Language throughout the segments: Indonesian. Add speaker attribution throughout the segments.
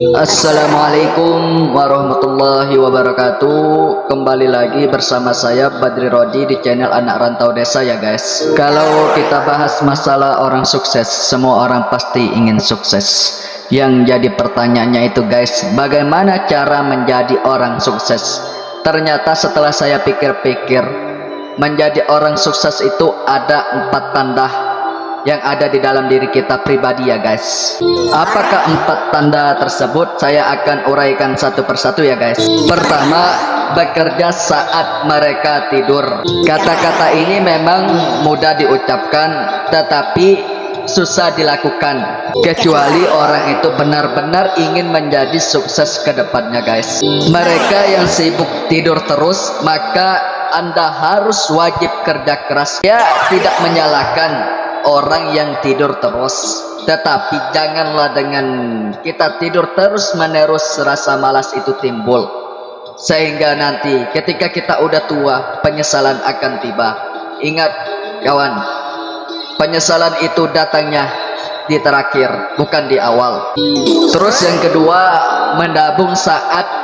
Speaker 1: Assalamualaikum warahmatullahi wabarakatuh. Kembali lagi bersama saya Badri Rodi di channel Anak Rantau Desa ya guys. Kalau kita bahas masalah orang sukses, semua orang pasti ingin sukses. Yang jadi pertanyaannya itu guys, bagaimana cara menjadi orang sukses? Ternyata setelah saya pikir-pikir, menjadi orang sukses itu ada 4 tanda yang ada di dalam diri kita pribadi ya guys. Apakah 4 tanda tersebut? Saya akan uraikan satu persatu ya guys. Pertama, bekerja saat mereka tidur. Kata-kata ini memang mudah diucapkan tetapi susah dilakukan, kecuali orang itu benar-benar ingin menjadi sukses ke depannya guys. Mereka yang sibuk tidur terus, maka Anda harus wajib kerja keras. Ya, tidak menyalahkan orang yang tidur terus, tetapi janganlah dengan kita tidur terus menerus rasa malas itu timbul, sehingga nanti ketika kita udah tua penyesalan akan tiba. Ingat kawan, penyesalan itu datangnya di terakhir, bukan di awal. Terus yang kedua, menabung saat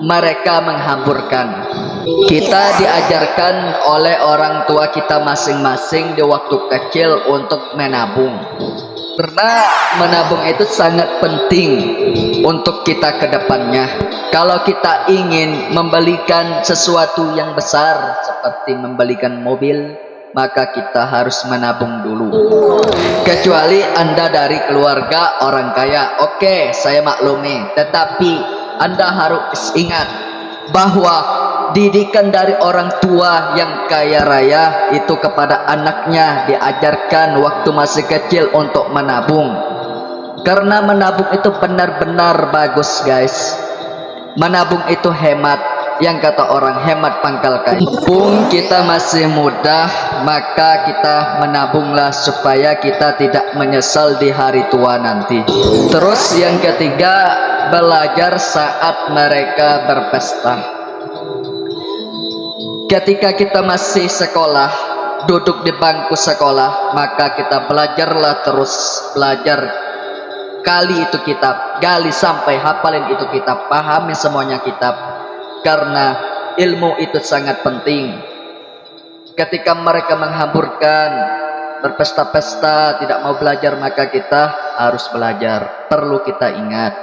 Speaker 1: mereka menghamburkan. Kita diajarkan oleh orang tua kita masing-masing di waktu kecil untuk menabung, karena menabung itu sangat penting untuk kita ke depannya. Kalau kita ingin membelikan sesuatu yang besar seperti membelikan mobil, maka kita harus menabung dulu. Kecuali Anda dari keluarga orang kaya, oke, saya maklumi, tetapi Anda harus ingat bahwa didikan dari orang tua yang kaya raya itu kepada anaknya diajarkan waktu masih kecil untuk menabung, karena menabung itu benar-benar bagus guys. Menabung itu hemat, yang kata orang hemat pangkal kayu. Mumpung kita masih muda, maka kita menabunglah supaya kita tidak menyesal di hari tua nanti. Terus yang ketiga, belajar saat mereka berpesta. Ketika kita masih sekolah, duduk di bangku sekolah, maka kita belajarlah terus, belajar, kali itu kitab, gali sampai hafalin itu kitab, pahami semuanya kitab, karena ilmu itu sangat penting. Ketika mereka menghamburkan, berpesta-pesta, tidak mau belajar, maka kita harus belajar. Perlu kita ingat,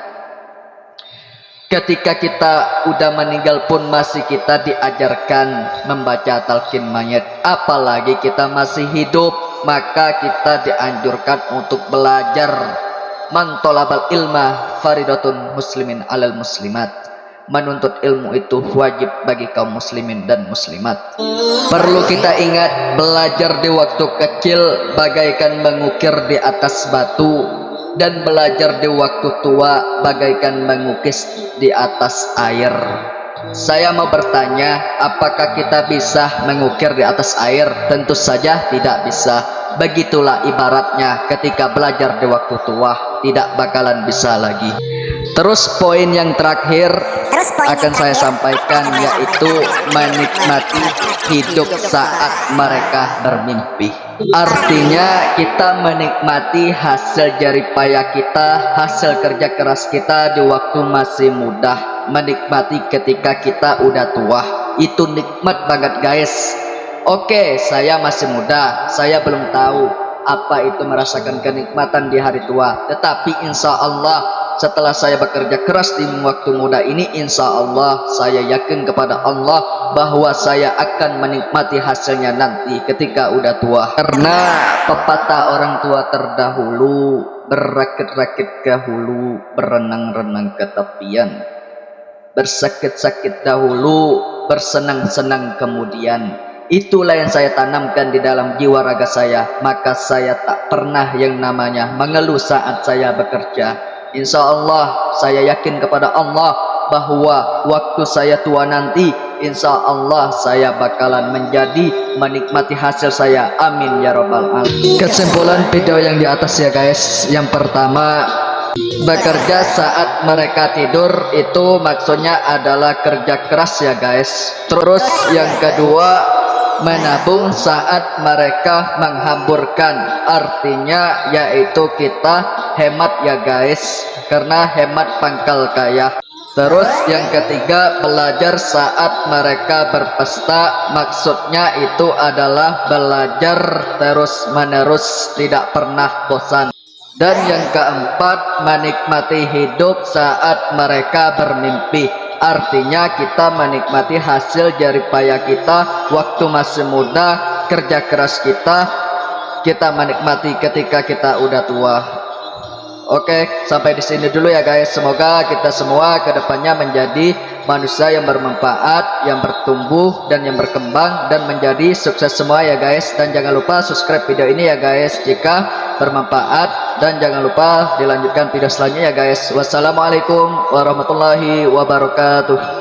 Speaker 1: ketika kita udah meninggal pun masih kita diajarkan membaca talqin mayit. Apalagi kita masih hidup, maka kita dianjurkan untuk belajar. Man tolabal ilma faridatun muslimin alal muslimat. Menuntut ilmu itu wajib bagi kaum muslimin dan muslimat. Perlu kita ingat, belajar di waktu kecil bagaikan mengukir di atas batu, dan belajar di waktu tua bagaikan mengukis di atas air. Saya mau bertanya, apakah kita bisa mengukir di atas air? Tentu saja tidak bisa. Begitulah ibaratnya ketika belajar di waktu tua, tidak bakalan bisa lagi. Terus poin yang terakhir akan saya sampaikan, yaitu menikmati hidup saat mereka bermimpi. Artinya kita menikmati hasil jerih payah kita, hasil kerja keras kita di waktu masih muda. Menikmati ketika kita udah tua, itu nikmat banget guys. Oke, saya masih muda, saya belum tahu apa itu merasakan kenikmatan di hari tua, tetapi insya Allah setelah saya bekerja keras di waktu muda ini, insya Allah saya yakin kepada Allah bahwa saya akan menikmati hasilnya nanti ketika udah tua. Karena pepatah orang tua terdahulu, berakit-rakit ke hulu, berenang-renang ke tepian, bersakit-sakit dahulu, bersenang-senang kemudian. Itulah yang saya tanamkan di dalam jiwa raga saya, maka saya tak pernah yang namanya mengeluh saat saya bekerja. Insya Allah saya yakin kepada Allah bahwa waktu saya tua nanti, insya Allah saya bakalan menjadi menikmati hasil saya. Amin ya robbal alamin. Kesimpulan video yang di atas ya guys, yang pertama, bekerja saat mereka tidur itu maksudnya adalah kerja keras ya guys. Terus yang kedua, menabung saat mereka menghamburkan. Artinya yaitu kita hemat ya guys, karena hemat pangkal kaya. Terus yang ketiga, belajar saat mereka berpesta. Maksudnya itu adalah belajar terus menerus, tidak pernah bosan. Dan yang keempat, menikmati hidup saat mereka bermimpi. Artinya kita menikmati hasil jerih payah kita waktu masih muda, kerja keras kita menikmati ketika kita udah tua. Oke, sampai di sini dulu ya guys. Semoga kita semua kedepannya menjadi manusia yang bermanfaat, yang bertumbuh dan yang berkembang dan menjadi sukses semua ya guys. Dan jangan lupa subscribe video ini ya guys jika bermanfaat, dan jangan lupa dilanjutkan video selanjutnya ya guys. Wassalamualaikum warahmatullahi wabarakatuh.